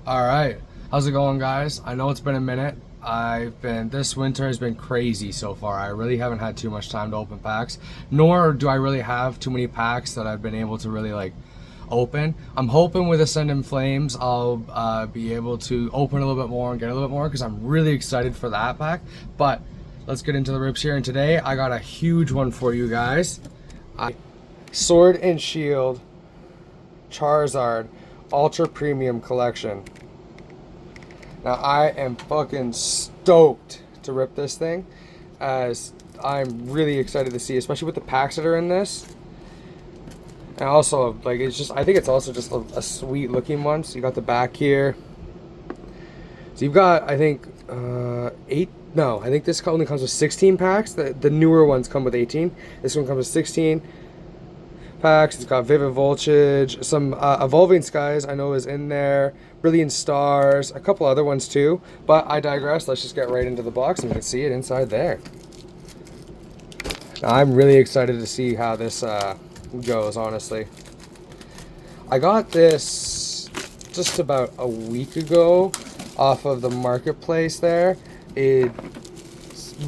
All right. How's it going, guys? I know it's been a minute. This winter has been crazy so far. I really haven't had too much time to open packs, nor do I really have too many packs that I've been able to really open. I'm hoping with Ascend in Flames, I'll be able to open a little bit more and get a little bit more because I'm really excited for that pack. But let's get into the rips here. And today I got a huge one for you guys. Sword and Shield Charizard Ultra Premium Collection. Now I am fucking stoked to rip this thing, as I'm really excited to see, especially with the packs that are in this. And also, like, it's just, I think it's also just a sweet looking one. So you got the back here. So you've got, I think, I think this only comes with 16 packs. The newer ones come with 18. This one comes with 16 packs. It's got Vivid Voltage, some Evolving Skies I know is in there, Brilliant Stars, a couple other ones too, but I digress. Let's just get right into the box and you can see it inside there. Now, I'm really excited to see how this goes, honestly. I got this just about a week ago off of the marketplace there. It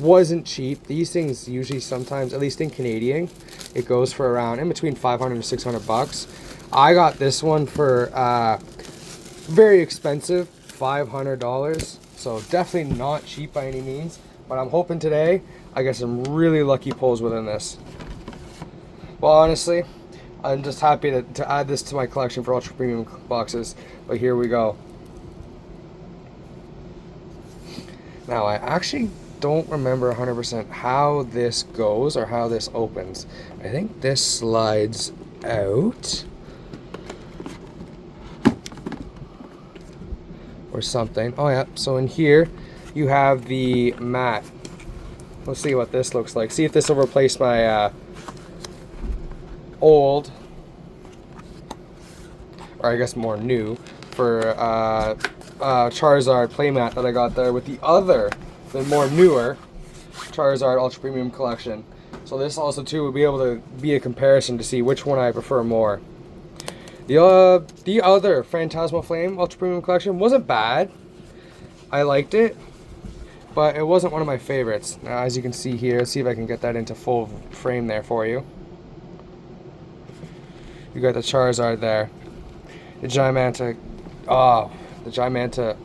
wasn't cheap. These things usually sometimes, at least in Canadian, it goes for around in between 500 and 600 bucks. I got this one for very expensive, $500. So definitely not cheap by any means. But I'm hoping today I get some really lucky pulls within this. Well, honestly, I'm just happy to add this to my collection for Ultra Premium boxes. But here we go. Now, I actually don't remember 100% how this goes or how this opens. I think this slides out or something. Oh yeah, so in here you have the mat. Let's see what this looks like. See if this will replace my old, or I guess more new, for Charizard playmat that I got there with the more newer Charizard Ultra Premium Collection. So this also too will be able to be a comparison to see which one I prefer more. The other Phantasmal Flame Ultra Premium Collection wasn't bad. I liked it, but it wasn't one of my favorites. Now, as you can see here, let's see if I can get that into full frame there for you. You got the Charizard there. The Giganta,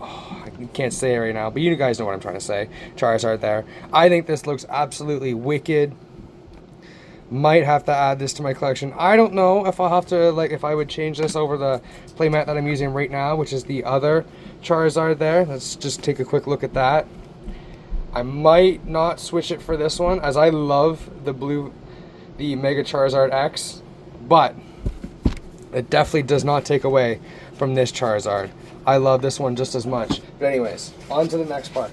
I can't say it right now, but you guys know what I'm trying to say. Charizard there. I think this looks absolutely wicked. Might have to add this to my collection. I don't know if I'll have to, if I would change this over the playmat that I'm using right now, which is the other Charizard there. Let's just take a quick look at that. I might not switch it for this one, as I love the Mega Charizard X, but it definitely does not take away from this Charizard. I love this one just as much. But anyways, on to the next part.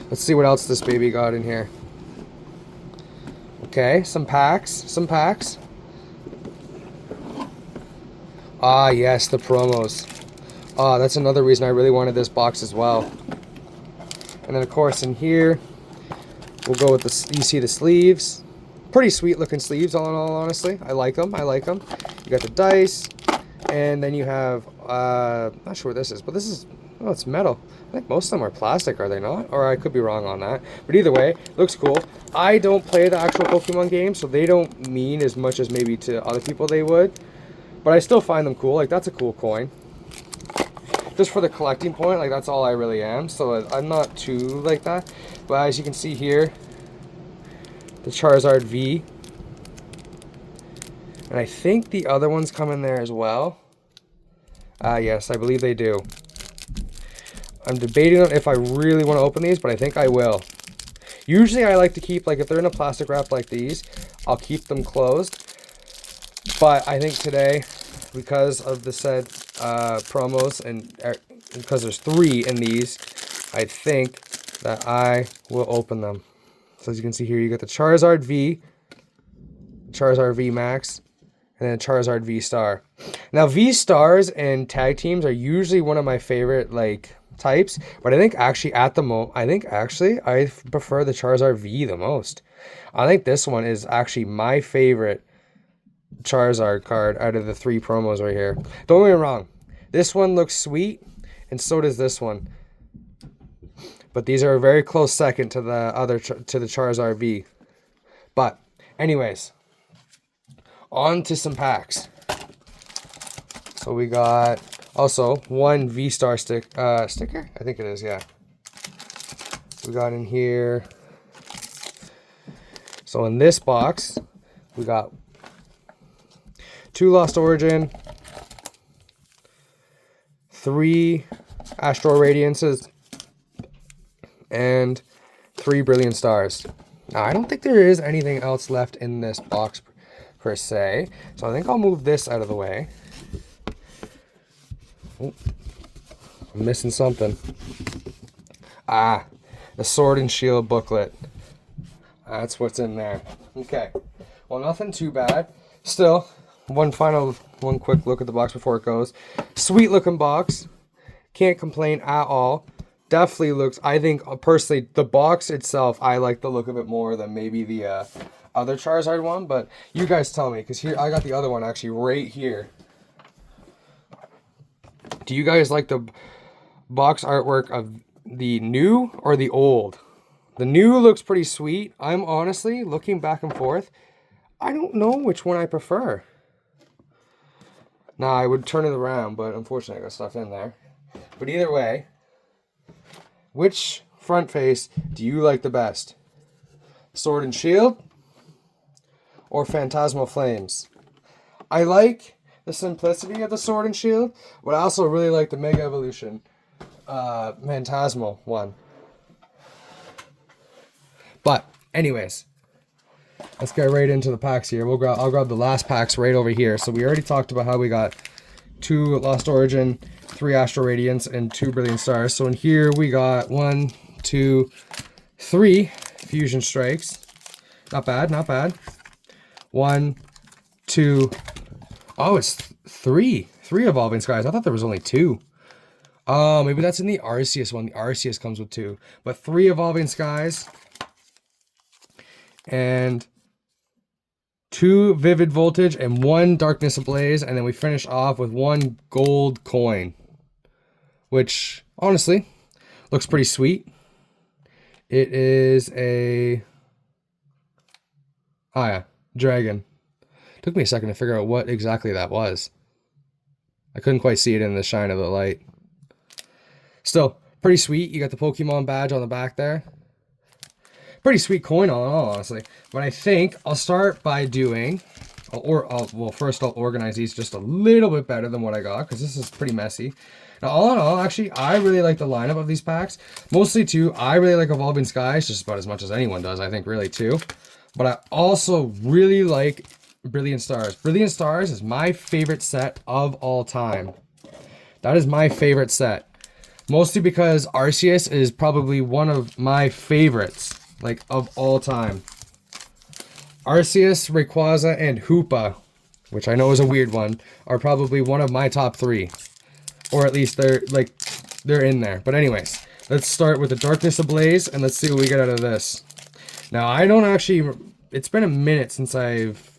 Let's see what else this baby got in here. Okay, some packs. Ah, yes, the promos. Ah, that's another reason I really wanted this box as well. And then, of course, in here, we'll go with you see the sleeves. Pretty sweet looking sleeves, all in all, honestly. I like them. You got the dice, and then you have, not sure what this is, but this is, oh, it's metal. I think most of them are plastic, are they not? Or I could be wrong on that. But either way, looks cool. I don't play the actual Pokemon game, so they don't mean as much as maybe to other people they would. But I still find them cool. Like, that's a cool coin. Just for the collecting point, like, that's all I really am. So I'm not too like that. But as you can see here, the Charizard V. And I think the other ones come in there as well. Yes, I believe they do. I'm debating on if I really want to open these, but I think I will. Usually I like to keep, if they're in a plastic wrap like these, I'll keep them closed. But I think today, because of the said promos, and because there's 3 in these, I think that I will open them. So as you can see here, you got the Charizard V, Charizard V Max, and then Charizard V Star. Now, V Stars and tag teams are usually one of my favorite, types, but I think actually I prefer the Charizard V the most. I think this one is actually my favorite Charizard card out of the 3 promos right here. Don't get me wrong. This one looks sweet, and so does this one. But these are a very close second to the other to the Charizard V. But anyways, on to some packs. So we got also one V-Star sticker. I think it is, yeah. We got in here. So in this box, we got 2 Lost Origin, 3 Astral Radiances, and 3 Brilliant Stars. Now, I don't think there is anything else left in this box per se, so I think I'll move this out of the way. Oh, I'm missing something. Ah, the Sword and Shield booklet. That's what's in there. Okay, well, nothing too bad. Still, one quick look at the box before it goes. Sweet looking box. Can't complain at all. Definitely looks, I think, personally, the box itself, I like the look of it more than maybe the other Charizard one, but you guys tell me, because here, I got the other one actually right here. Do you guys like the box artwork of the new or the old? The new looks pretty sweet. I'm honestly, looking back and forth, I don't know which one I prefer. Now, I would turn it around, but unfortunately I got stuff in there. But either way, which front face do you like the best? Sword and Shield or Phantasmal Flames? I like the simplicity of the Sword and Shield, but I also really like the Mega Evolution Phantasmal one. But anyways, let's get right into the packs here. I'll grab the last packs right over here. So we already talked about how we got 2 Lost Origin, 3 Astral Radiance, and 2 Brilliant Stars. So in here we got 1, 2, 3 Fusion Strikes. Not bad, not bad. 1, 2. Oh, it's 3 Evolving Skies. I thought there was only 2. Oh, maybe that's in the Arceus one. The Arceus comes with 2. But 3 Evolving Skies. And 2 Vivid Voltage and 1 Darkness Ablaze, and then we finish off with 1 gold coin, which honestly looks pretty sweet. It is a dragon. Took me a second to figure out what exactly that was. I couldn't quite see it in the shine of the light. Still pretty sweet. You got the Pokemon badge on the back there. Pretty sweet coin all in all, honestly. But I think I'll start by doing, well, first I'll organize these just a little bit better than what I got, because this is pretty messy. Now, all in all, actually, I really like the lineup of these packs. Mostly, too, I really like Evolving Skies, just about as much as anyone does, I think, really, too. But I also really like Brilliant Stars. Brilliant Stars is my favorite set of all time. That is my favorite set. Mostly because Arceus is probably one of my favorites, like, of all time. Arceus, Rayquaza, and Hoopa, which I know is a weird one, are probably one of my top 3. Or at least they're in there. But anyways, let's start with the Darkness Ablaze, and let's see what we get out of this. Now, I don't actually, it's been a minute since I've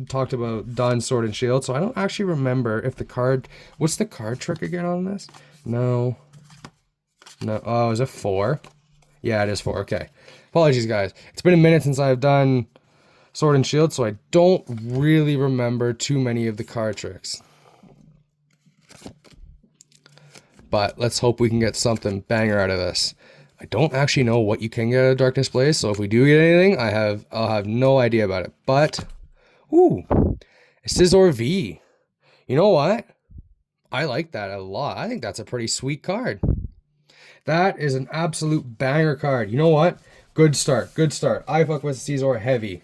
talked about done Sword and Shield, so I don't actually remember if the card, what's the card trick again on this? No, oh, is it 4? Yeah, it is 4, okay. Apologies, guys. It's been a minute since I've done Sword and Shield, so I don't really remember too many of the card tricks. But let's hope we can get something banger out of this. I don't actually know what you can get out of Darkness Blaze, so if we do get anything, I'll have no idea about it. But, ooh, a Scizor V. You know what? I like that a lot. I think that's a pretty sweet card. That is an absolute banger card. You know what? Good start. Good start. I fuck with Scizor heavy.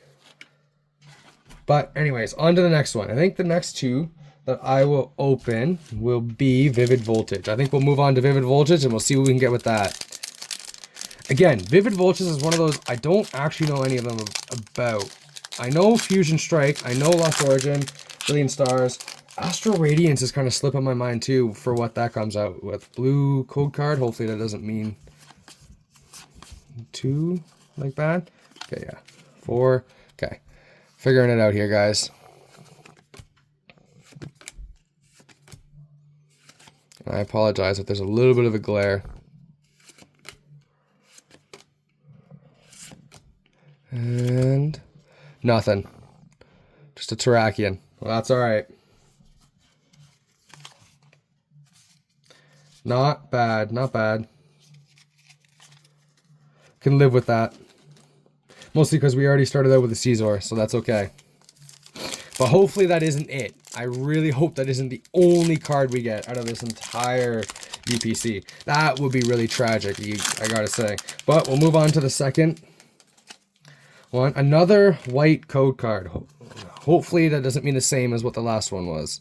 But anyways, on to the next one. I think the next 2 that I will open will be Vivid Voltage. I think we'll move on to Vivid Voltage and we'll see what we can get with that. Again, Vivid Voltage is one of those I don't actually know any of them about. I know Fusion Strike. I know Lost Origin, Brilliant Stars. Astral Radiance is kind of slipping my mind too for what that comes out with. Blue code card. Hopefully that doesn't mean 2 like that. Okay, yeah. 4. Okay. Figuring it out here, guys. I apologize if there's a little bit of a glare. And nothing. Just a Terrakion. Well, that's alright. Not bad, not bad. Can live with that. Mostly because we already started out with a Caesar, so that's okay. But hopefully that isn't it. I really hope that isn't the only card we get out of this entire UPC. That would be really tragic, I gotta say. But we'll move on to the second one. Another white code card. Hopefully that doesn't mean the same as what the last one was.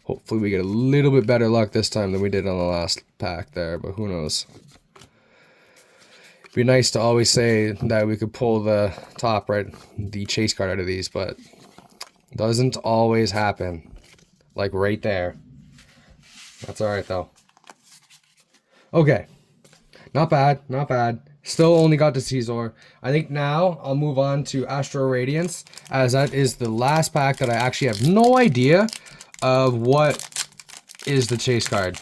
Hopefully we get a little bit better luck this time than we did on the last pack there, but who knows. It'd be nice to always say that we could pull the top, right, the chase card out of these, but doesn't always happen. Like right there. That's alright though. Okay. Not bad, not bad. Still only got to Caesar. I think now I'll move on to Astro Radiance, as that is the last pack that I actually have no idea of what is the chase card.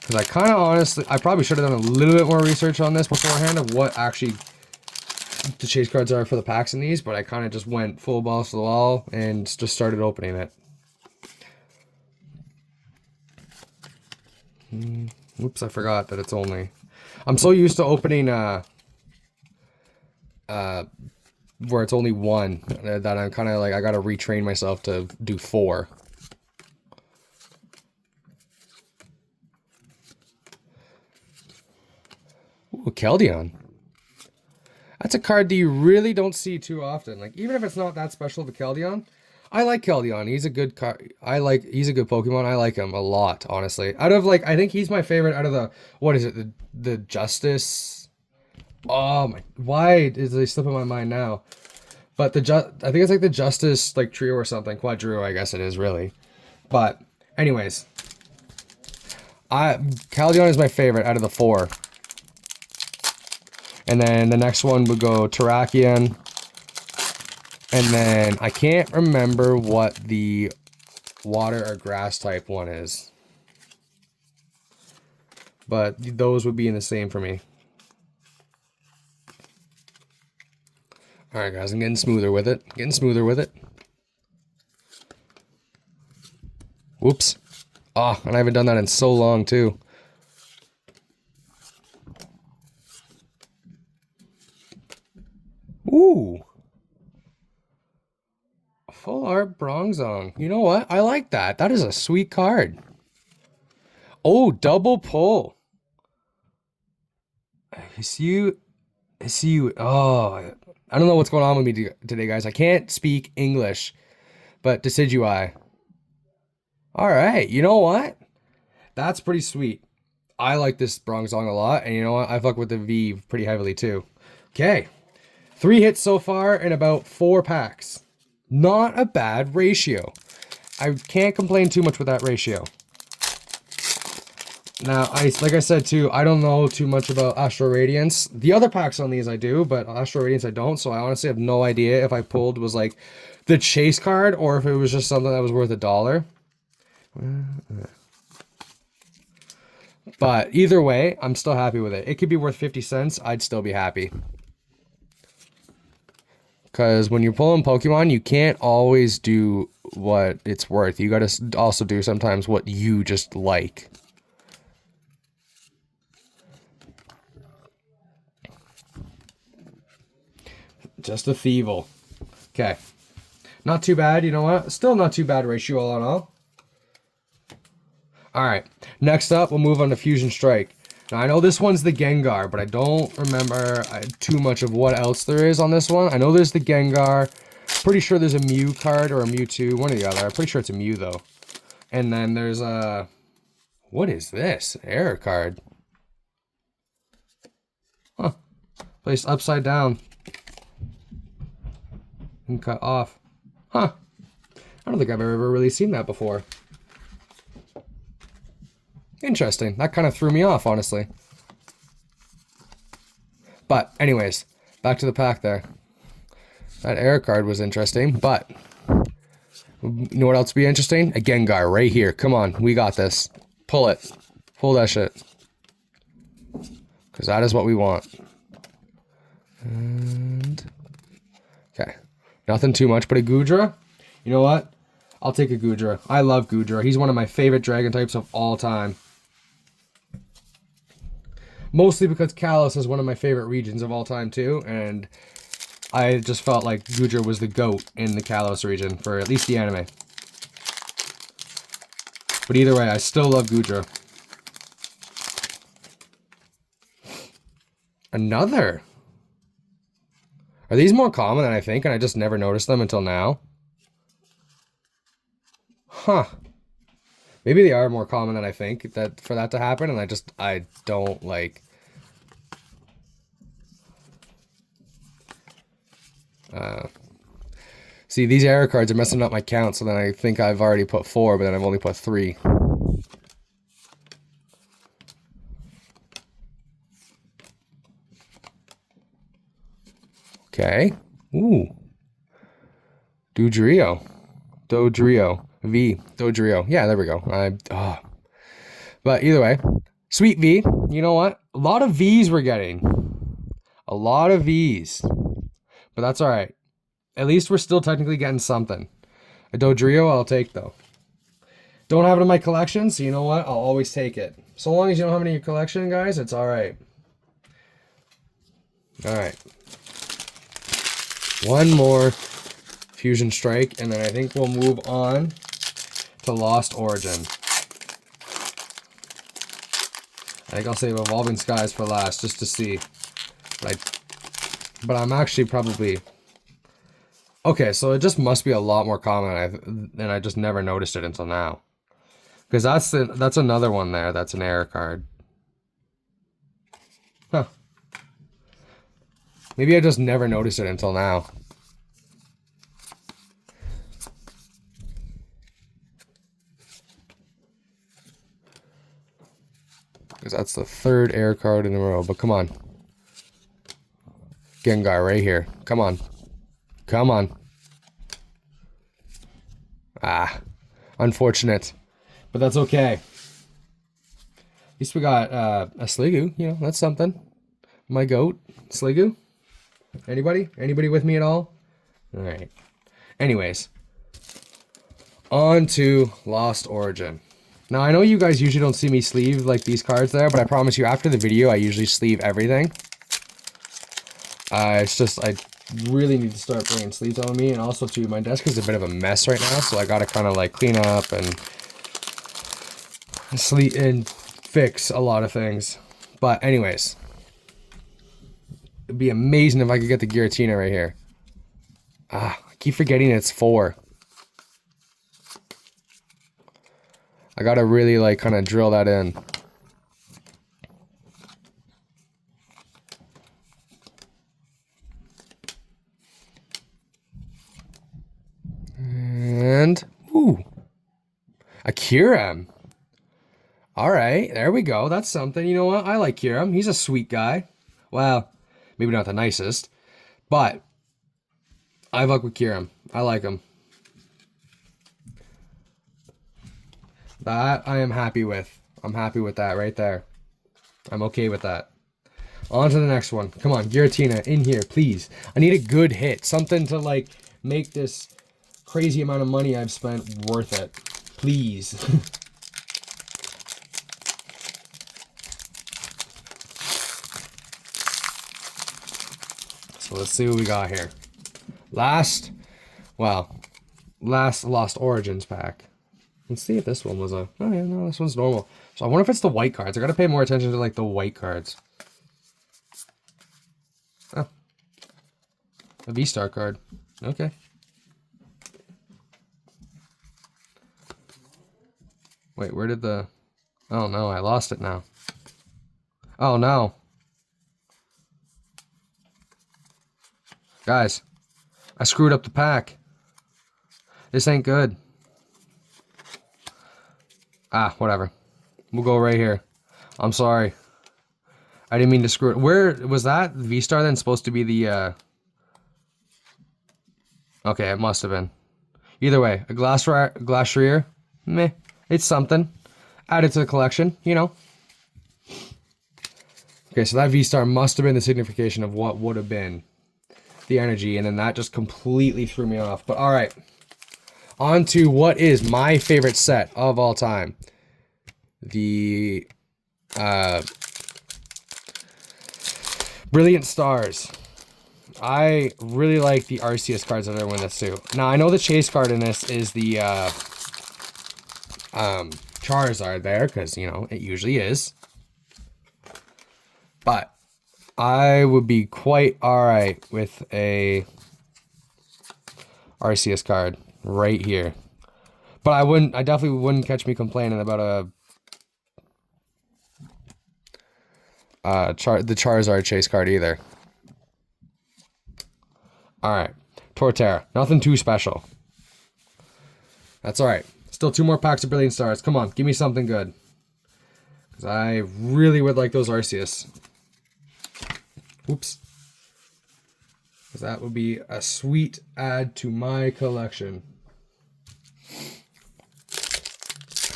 Because I kind of honestly, I probably should have done a little bit more research on this beforehand of what actually the chase cards are for the packs in these, but I kind of just went full balls to the wall and just started opening it. Oops, I forgot that it's only... I'm so used to opening where it's only one that I'm kind of like, I gotta retrain myself to do 4. Ooh, Keldon. That's a card that you really don't see too often. Like, even if it's not that special to Keldon, I like Keldon. He's a good card. He's a good Pokemon. I like him a lot, honestly. Out of, like, I think he's my favorite out of the, what is it? The Justice. Oh my, why is they slipping my mind now? But I think it's like the Justice, like, trio or something. Quadrio, I guess it is, really. But, anyways. Keldon is my favorite out of the 4. And then the next one would go Terrakion. And then I can't remember what the water or grass type one is. But those would be in the same for me. Alright guys, I'm getting smoother with it. Getting smoother with it. Whoops. Oh, and I haven't done that in so long too. Ooh. Full art Bronzong. You know what? I like that. That is a sweet card. Oh, double pull. I see you. Oh, I don't know what's going on with me today, guys. I can't speak English, but Decidueye. All right. You know what? That's pretty sweet. I like this Bronzong a lot, and you know what? I fuck with the V pretty heavily too. Okay. 3 hits so far in about 4 packs. Not a bad ratio. I can't complain too much with that ratio. Now, like I said too, I don't know too much about Astro Radiance. The other packs on these I do, but Astro Radiance I don't, so I honestly have no idea if I pulled was like the chase card or if it was just something that was worth $1. But either way, I'm still happy with it. It could be worth 50 cents, I'd still be happy. Because when you're pulling Pokemon, you can't always do what it's worth. You gotta also do sometimes what you just like. Just a Thievul. Okay. Not too bad, you know what? Still not too bad ratio all in all. Alright. Next up, we'll move on to Fusion Strike. Now, I know this one's the Gengar, but I don't remember too much of what else there is on this one. I know there's the Gengar. Pretty sure there's a Mew card or a Mewtwo. One or the other. I'm pretty sure it's a Mew, though. And then there's a... What is this? Error card. Huh. Placed upside down. And cut off. Huh. I don't think I've ever really seen that before. Interesting. That kind of threw me off, honestly. But, anyways, back to the pack there. That air card was interesting, but you know what else would be interesting? A Gengar right here. Come on, we got this. Pull it. Pull that shit. Because that is what we want. And okay. Nothing too much, but a Goodra. You know what? I'll take a Goodra. I love Goodra. He's one of my favorite dragon types of all time. Mostly because Kalos is one of my favorite regions of all time too, and I just felt like Goodra was the GOAT in the Kalos region for at least the anime. But either way, I still love Goodra. Another. Are these more common than I think, and I just never noticed them until now? Huh. Maybe they are more common than I think that for that to happen, and I don't like. See, these error cards are messing up my count, so then I think I've already put 4, but then I've only put 3. Okay. Ooh. Dodrio. V. Dodrio. Yeah, there we go. But either way. Sweet V. You know what? A lot of Vs we're getting. A lot of Vs. But that's alright. At least we're still technically getting something. A Dodrio I'll take though. Don't have it in my collection, so you know what? I'll always take it. So long as you don't have it in your collection, guys, it's alright. Alright. One more Fusion Strike, and then I think we'll move on to Lost Origin. I think I'll save Evolving Skies for last, just to see. But I'm actually probably... Okay, so it just must be a lot more common, and I just never noticed it until now. Because that's another one there, that's an error card. Huh. Maybe I just never noticed it until now. Because that's the 3rd air card in a row, but come on. Gengar right here. Come on. Come on. Ah. Unfortunate. But that's okay. At least we got a Sliggoo. You know, that's something. My goat. Sliggoo. Anybody? Anybody with me at all? Alright. Anyways. On to Lost Origin. Now, I know you guys usually don't see me sleeve like these cards there, but I promise you after the video, I usually sleeve everything. It's just, I really need to start bringing sleeves on me, and also too, my desk is a bit of a mess right now, so I gotta kind of like clean up and sleep and fix a lot of things. But anyways, it'd be amazing if I could get the Giratina right here. I keep forgetting it's 4. I gotta really like kind of drill that in. And, ooh, a Kyurem. All right, there we go. That's something. You know what? I like Kyurem. He's a sweet guy. Well, maybe not the nicest, but I fuck with Kyurem. I like him. That I am happy with. I'm happy with that right there. I'm okay with that. On to the next one. Come on, Giratina, in here, please. I need a good hit. Something to, like, make this crazy amount of money I've spent worth it. Please. So let's see what we got here. Last Lost Origins pack. Let's see if this one was a... Oh, yeah, no, this one's normal. So I wonder if it's the white cards. I gotta pay more attention to, like, the white cards. Oh. A V-Star card. Okay. Wait, where did the... Oh, no, I lost it now. Oh, no. Guys, I screwed up the pack. This ain't good. Whatever. We'll go right here. I'm sorry. I didn't mean to screw it. Where was that? V-Star then supposed to be the Okay, it must have been. Either way, a Glacier, meh, it's something. Add it to the collection, you know. Okay, so that V-Star must have been the signification of what would have been the energy, and then that just completely threw me off. But all right, on to what is my favorite set of all time. The Brilliant Stars. I really like the Arceus cards that are in this too. Now, I know the chase card in this is the Charizard there, because, you know, it usually is. But I would be quite alright with a Arceus card right here. But I definitely wouldn't catch me complaining about the Charizard chase card either. Alright, Torterra. Nothing too special. That's alright. Still 2 more packs of Brilliant Stars. Come on, give me something good. Because I really would like those Arceus. Oops. Because that would be a sweet add to my collection.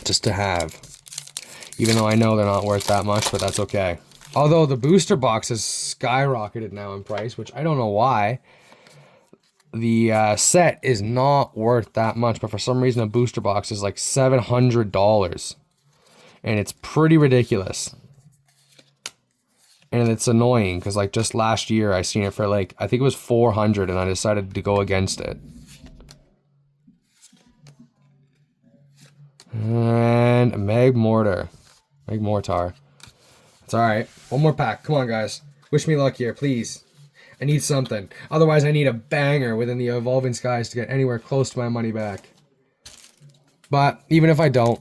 Just to have. Even though I know they're not worth that much, but that's okay. Although the booster box has skyrocketed now in price, which I don't know why. The set is not worth that much, but for some reason a booster box is like $700. And it's pretty ridiculous. And it's annoying, because like just last year I seen it for like, I think it was $400, and I decided to go against it. And Magmortar. It's alright. One more pack. Come on, guys. Wish me luck here, please. I need something. Otherwise, I need a banger within the Evolving Skies to get anywhere close to my money back. But even if I don't,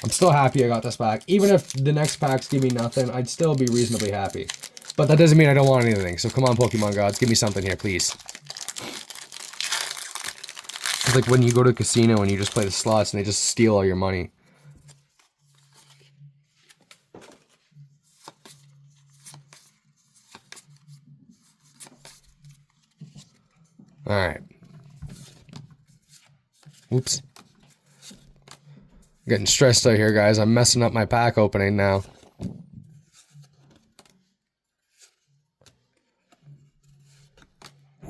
I'm still happy I got this pack. Even if the next packs give me nothing, I'd still be reasonably happy. But that doesn't mean I don't want anything. So come on, Pokemon gods. Give me something here, please. It's like when you go to a casino and you just play the slots and they just steal all your money. Alright. Oops. Getting stressed out here, guys. I'm messing up my pack opening now.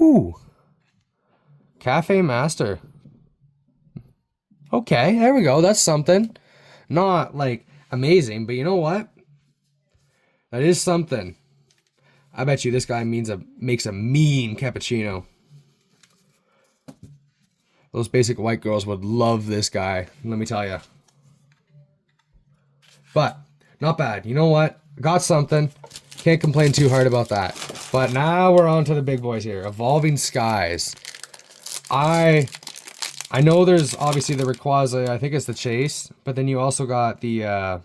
Ooh. Cafe Master. Okay, there we go. That's something. Not, like, amazing, but you know what? That is something. I bet you this guy makes a mean cappuccino. Those basic white girls would love this guy, let me tell you. But, not bad. You know what? Got something. Can't complain too hard about that. But now we're on to the big boys here. Evolving Skies. I know there's obviously the Rayquaza, I think it's the Chase, but then you also got the, oh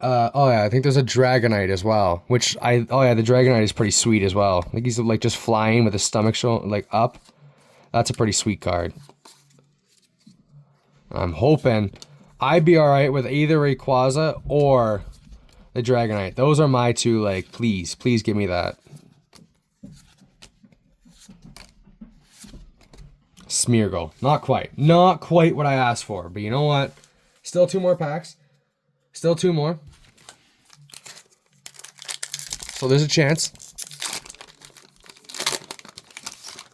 yeah, I think there's a Dragonite as well, which oh yeah, the Dragonite is pretty sweet as well. I think he's like just flying with his stomach like up. That's a pretty sweet card. I'm hoping I'd be alright with either Rayquaza or the Dragonite. Those are my two, like, please give me that. Smeargle. Not quite what I asked for, but you know what? Still 2 more packs. Still 2 more. So there's a chance.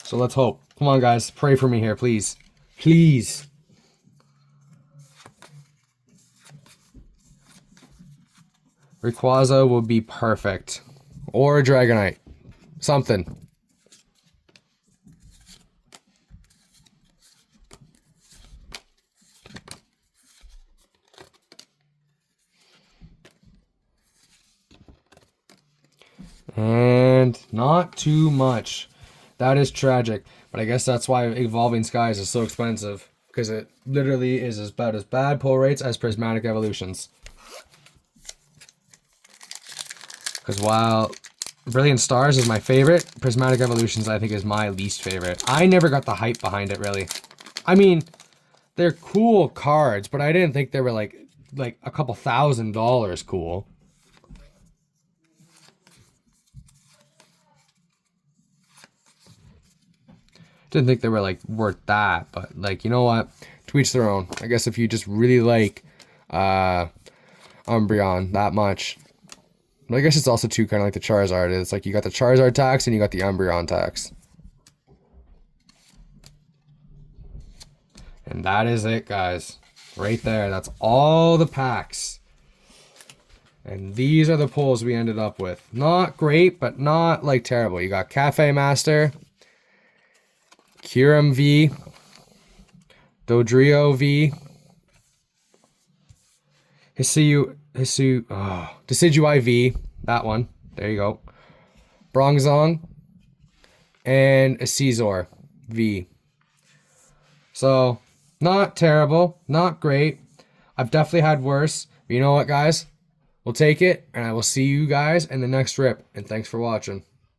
So let's hope. Come on, guys. Pray for me here, please. Please. Rayquaza will be perfect. Or a Dragonite. Something. And not too much. That is tragic. But I guess that's why Evolving Skies is so expensive. Because it literally is about as bad pull rates as Prismatic Evolutions. Because while Brilliant Stars is my favorite, Prismatic Evolutions I think is my least favorite. I never got the hype behind it, really. I mean, they're cool cards, but I didn't think they were like a couple $1,000 cool. Didn't think they were like worth that, but like, you know what? To each their own. I guess if you just really like Umbreon that much. But I guess it's also too kind of like the Charizard. It's like you got the Charizard tax and you got the Umbreon tax. And that is it, guys. Right there. That's all the packs. And these are the pulls we ended up with. Not great, but not like terrible. You got Cafe Master, Kyurem V, Dodrio V, Decidueye V, that one. There you go. Bronzong, and a Scizor V. So, not terrible, not great. I've definitely had worse. But you know what, guys? We'll take it, and I will see you guys in the next rip. And thanks for watching.